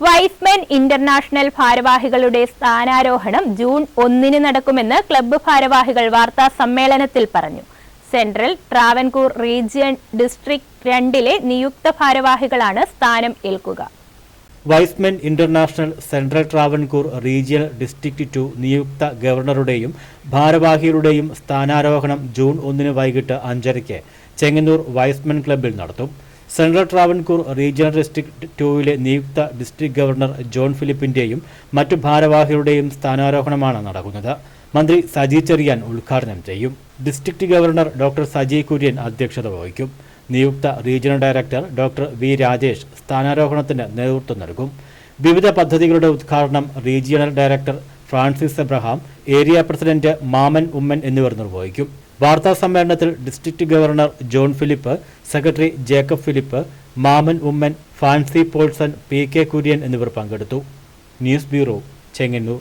Wise men international ഭാരവാഹികളുടെ സ്ഥാനാരോഹണം June 1 നടക്കുമെന്ന് club ഭാരവാഹികൾ വാർത്താ സമ്മേളനത്തിൽ പറഞ്ഞു. സെൻട്രൽ ട്രാവൻകൂർ റീജിയൻ ഡിസ്ട്രിക്ട് 2 നിയുക്ത ഭാരവാഹികളാണ് സ്ഥാനം ഏൽക്കുക. Y's Men international central Travancore regional district 2 നിയുക്ത ഗവർണറുടെയും ഭാരവാഹികളുടെയും സ്ഥാനാരോഹണം ജൂൺ 1 വൈകിട്ട് 5:30 ചെങ്ങന്നൂർ വൈസ്മെൻ ക്ലബ്ബിൽ നടത്തും. സെൻട്രൽ ട്രാവൻകൂർ റീജിയണൽ ഡിസ്ട്രിക്ട് 2 നിയുക്ത ഡിസ്ട്രിക്ട് ഗവർണർ ജോൺ ഫിലിപ്പിന്റെയും മറ്റു ഭാരവാഹികളുടെയും സ്ഥാനാരോഹണമാണ് നടക്കുന്നത്. മന്ത്രി സജി ചെറിയാൻ ഉദ്ഘാടനം ചെയ്യും. District governor doctor Saji Kurian അധ്യക്ഷത വഹിക്കും. നിയുക്ത regional director doctor V Rajesh സ്ഥാനാരോഹണത്തിന് നേതൃത്വം നൽകും. വിവിധ പദ്ധതികളുടെ ഉദ്ഘാടനം regional director Francis Abraham, area president Mammen Oommen എന്നിവർ നിർവഹിക്കും. വാർത്താ സമ്മേളനത്തിൽ district governor John Philip, secretary Jacob Philip, Mammen Oommen, Fancy Paulson, P K Kurian എന്നിവർ പങ്കെടുത്തു. News bureau, Chengannur.